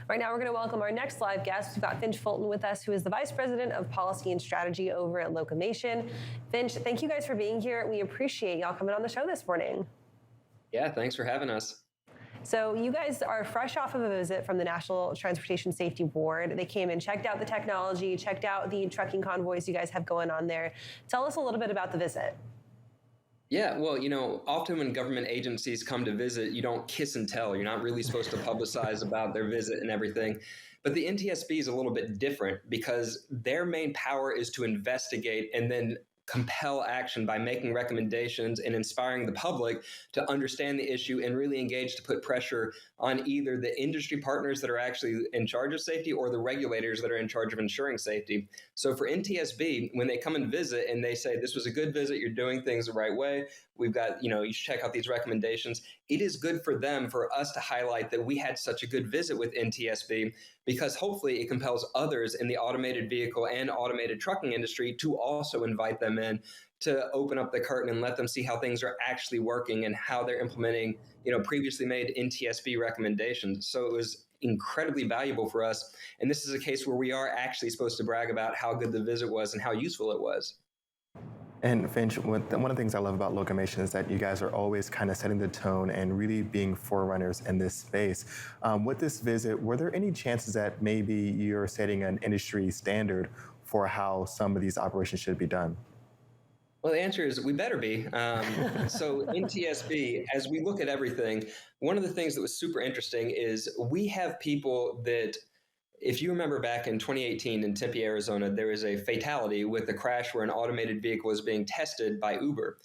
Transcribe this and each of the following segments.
Right now, we're going to welcome our next live guest. We've got Finch Fulton with us, who is the Vice President of Policy and Strategy over at Locomation. Finch, thank you guys for being here. We appreciate y'all coming on the show this morning. Yeah, thanks for having us. So you guys are fresh off of a visit from the National Transportation Safety Board. They came and checked out the technology, checked out the trucking convoys you guys have going on there. Tell us a little bit about the visit. Yeah, well, often when government agencies come to visit, you don't kiss and tell. You're not really supposed to publicize about their visit and everything. But the NTSB is a little bit different because their main power is to investigate and then compel action by making recommendations and inspiring the public to understand the issue and really engage to put pressure on either the industry partners that are actually in charge of safety or the regulators that are in charge of ensuring safety. So for NTSB, when they come and visit and they say, this was a good visit, you're doing things the right way, we've got, you should check out these recommendations. It is good for them, for us to highlight that we had such a good visit with NTSB, because hopefully it compels others in the automated vehicle and automated trucking industry to also invite them in to open up the curtain and let them see how things are actually working and how they're implementing, previously made NTSB recommendations. So it was incredibly valuable for us. And this is a case where we are actually supposed to brag about how good the visit was and how useful it was. And Finch, one of the things I love about Locomation is that you guys are always kind of setting the tone and really being forerunners in this space. With this visit, were there any chances that maybe you're setting an industry standard for how some of these operations should be done? Well, the answer is we better be. So NTSB, as we look at everything, one of the things that was super interesting is we have people that, if you remember back in 2018 in Tempe, Arizona, there was a fatality with a crash where an automated vehicle was being tested by Uber.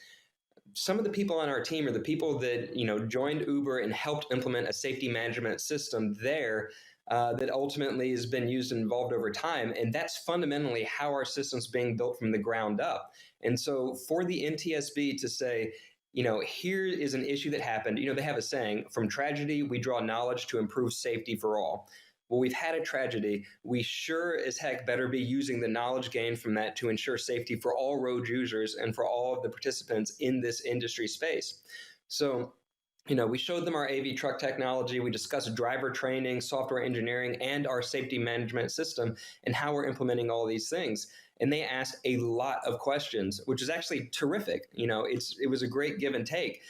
Some of the people on our team are the people that, joined Uber and helped implement a safety management system there that ultimately has been used and evolved over time. And that's fundamentally how our system's being built from the ground up. And so for the NTSB to say, here is an issue that happened, they have a saying, from tragedy, we draw knowledge to improve safety for all. Well, we've had a tragedy. We sure as heck better be using the knowledge gained from that to ensure safety for all road users and for all of the participants in this industry space. So, we showed them our AV truck technology. We discussed driver training, software engineering, and our safety management system and how we're implementing all these things. And they asked a lot of questions, which is actually terrific. It was a great give and take.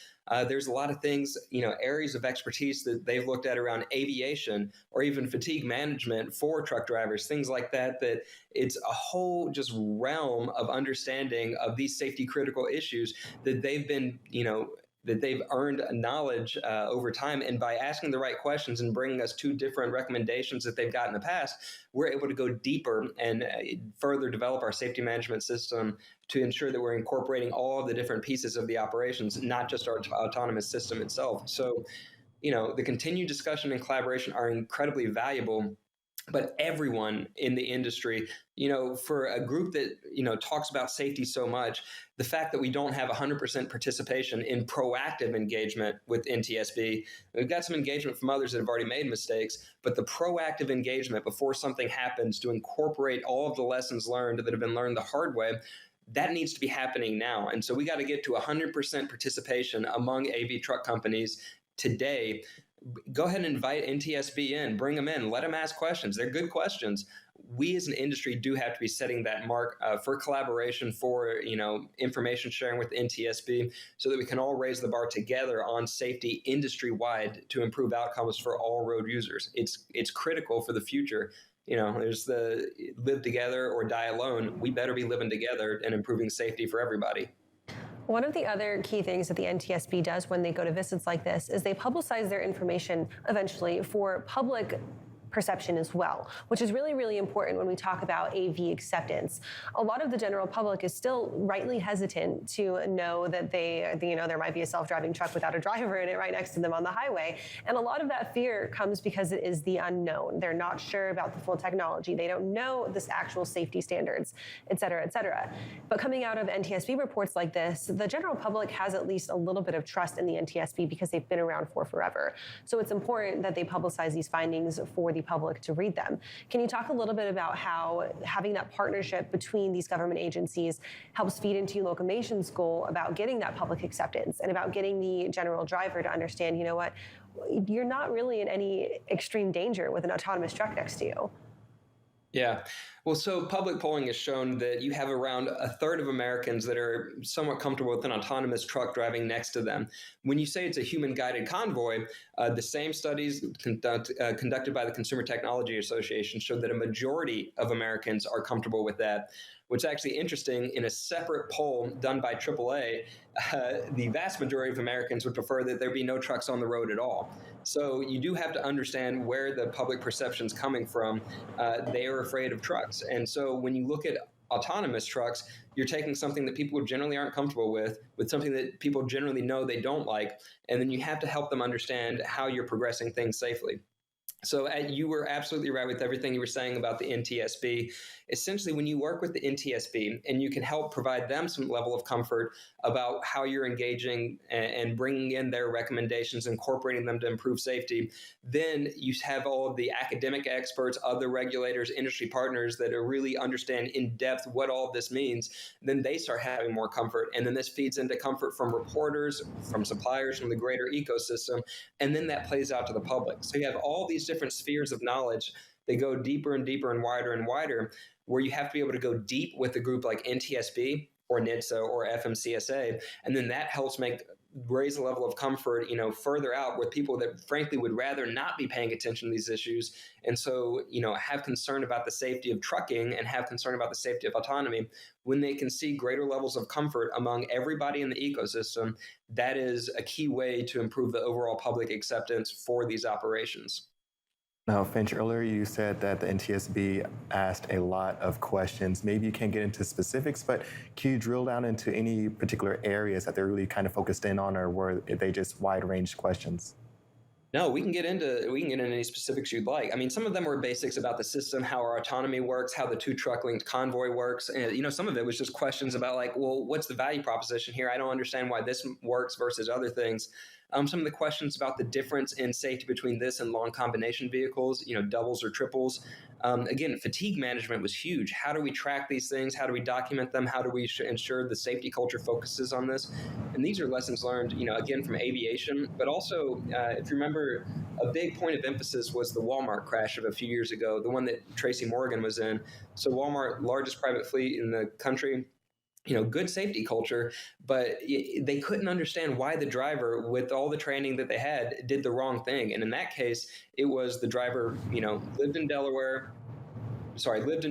There's a lot of things, areas of expertise that they've looked at around aviation or even fatigue management for truck drivers, things like that, that it's a whole just realm of understanding of these safety critical issues that they've been, that they've earned knowledge over time. And by asking the right questions and bringing us two different recommendations that they've got in the past, we're able to go deeper and further develop our safety management system to ensure that we're incorporating all of the different pieces of the operations, not just our autonomous system itself. So, the continued discussion and collaboration are incredibly valuable. But everyone in the industry, for a group that, talks about safety so much, the fact that we don't have 100% participation in proactive engagement with NTSB, we've got some engagement from others that have already made mistakes, but the proactive engagement before something happens to incorporate all of the lessons learned that have been learned the hard way, that needs to be happening now. And so we got to get to 100% participation among AV truck companies today. Go ahead and invite NTSB in, bring them in, let them ask questions. They're good questions. We as an industry do have to be setting that mark for collaboration, for information sharing with NTSB, so that we can all raise the bar together on safety industry-wide to improve outcomes for all road users. It's critical for the future. There's the live together or die alone. We better be living together and improving safety for everybody. One of the other key things that the NTSB does when they go to visits like this is they publicize their information eventually for public perception as well, which is really, really important when we talk about AV acceptance. A lot of the general public is still rightly hesitant to know that there might be a self-driving truck without a driver in it right next to them on the highway. And a lot of that fear comes because it is the unknown. They're not sure about the full technology. They don't know this actual safety standards, et cetera, et cetera. But coming out of NTSB reports like this, the general public has at least a little bit of trust in the NTSB because they've been around for forever. So it's important that they publicize these findings for the public to read them. Can you talk a little bit about how having that partnership between these government agencies helps feed into Locomation's goal about getting that public acceptance and about getting the general driver to understand, you're not really in any extreme danger with an autonomous truck next to you. Yeah. Well, so public polling has shown that you have around a third of Americans that are somewhat comfortable with an autonomous truck driving next to them. When you say it's a human-guided convoy, the same studies conducted by the Consumer Technology Association showed that a majority of Americans are comfortable with that. What's actually interesting, in a separate poll done by AAA, the vast majority of Americans would prefer that there be no trucks on the road at all. So you do have to understand where the public perception is coming from. They are afraid of trucks. And so when you look at autonomous trucks, you're taking something that people generally aren't comfortable with something that people generally know they don't like, and then you have to help them understand how you're progressing things safely. So you were absolutely right with everything you were saying about the NTSB. Essentially, when you work with the NTSB and you can help provide them some level of comfort about how you're engaging and bringing in their recommendations, incorporating them to improve safety, then you have all of the academic experts, other regulators, industry partners that are really understand in depth what all of this means. Then they start having more comfort. And then this feeds into comfort from reporters, from suppliers, from the greater ecosystem. And then that plays out to the public. So you have all these different spheres of knowledge. They go deeper and deeper and wider, where you have to be able to go deep with a group like NTSB or NHTSA or FMCSA, and then that helps raise the level of comfort, further out with people that frankly would rather not be paying attention to these issues, and so have concern about the safety of trucking and have concern about the safety of autonomy. When they can see greater levels of comfort among everybody in the ecosystem, that is a key way to improve the overall public acceptance for these operations. Now, Finch, earlier you said that the NTSB asked a lot of questions. Maybe you can't get into specifics, but can you drill down into any particular areas that they're really kind of focused in on, or were they just wide-range questions? No, we can get into any specifics you'd like. I mean, some of them were basics about the system, how our autonomy works, how the two truck linked convoy works. And, some of it was just questions about like, well, what's the value proposition here? I don't understand why this works versus other things. Some of the questions about the difference in safety between this and long combination vehicles, doubles or triples. Again, fatigue management was huge. How do we track these things? How do we document them? How do we ensure the safety culture focuses on this? And these are lessons learned, again, from aviation, but also, if you remember, a big point of emphasis was the Walmart crash of a few years ago, the one that Tracy Morgan was in. So Walmart, largest private fleet in the country, good safety culture, but they couldn't understand why the driver, with all the training that they had, did the wrong thing. And in that case, it was the driver, lived in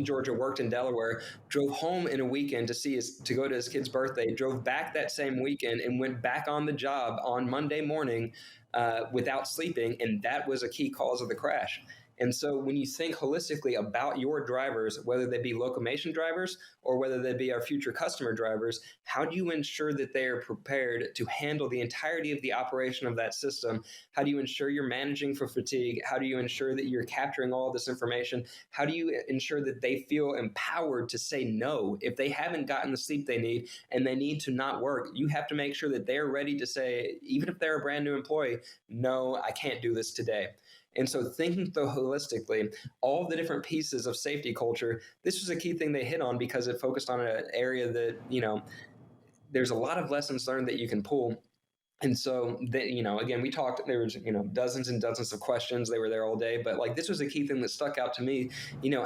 Georgia, worked in Delaware, drove home in a weekend to go to his kid's birthday, drove back that same weekend and went back on the job on Monday morning without sleeping. And that was a key cause of the crash. And so when you think holistically about your drivers, whether they be Locomation drivers or whether they be our future customer drivers, how do you ensure that they are prepared to handle the entirety of the operation of that system? How do you ensure you're managing for fatigue? How do you ensure that you're capturing all this information? How do you ensure that they feel empowered to say no? If they haven't gotten the sleep they need and they need to not work, you have to make sure that they're ready to say, even if they're a brand new employee, no, I can't do this today. And so thinking through holistically, all the different pieces of safety culture, this was a key thing they hit on because it focused on an area that, there's a lot of lessons learned that you can pull. And so, again, we talked, there was, dozens and dozens of questions. They were there all day. But like, this was a key thing that stuck out to me.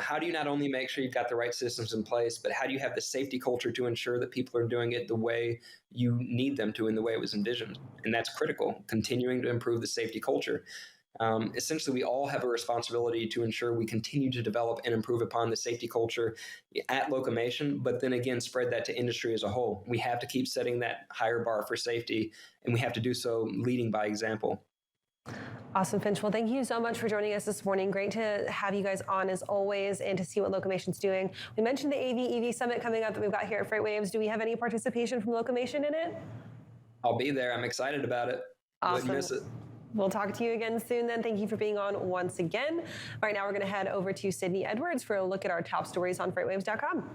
How do you not only make sure you've got the right systems in place, but how do you have the safety culture to ensure that people are doing it the way you need them to and the way it was envisioned? And that's critical, continuing to improve the safety culture. Essentially, we all have a responsibility to ensure we continue to develop and improve upon the safety culture at Locomation, but then again, spread that to industry as a whole. We have to keep setting that higher bar for safety, and we have to do so leading by example. Awesome, Finch. Well, thank you so much for joining us this morning. Great to have you guys on as always and to see what Locomation's doing. We mentioned the AV EV Summit coming up that we've got here at FreightWaves. Do we have any participation from Locomation in it? I'll be there. I'm excited about it. Awesome. Wouldn't miss it. We'll talk to you again soon then. Thank you for being on once again. Right now, we're going to head over to Sydney Edwards for a look at our top stories on FreightWaves.com.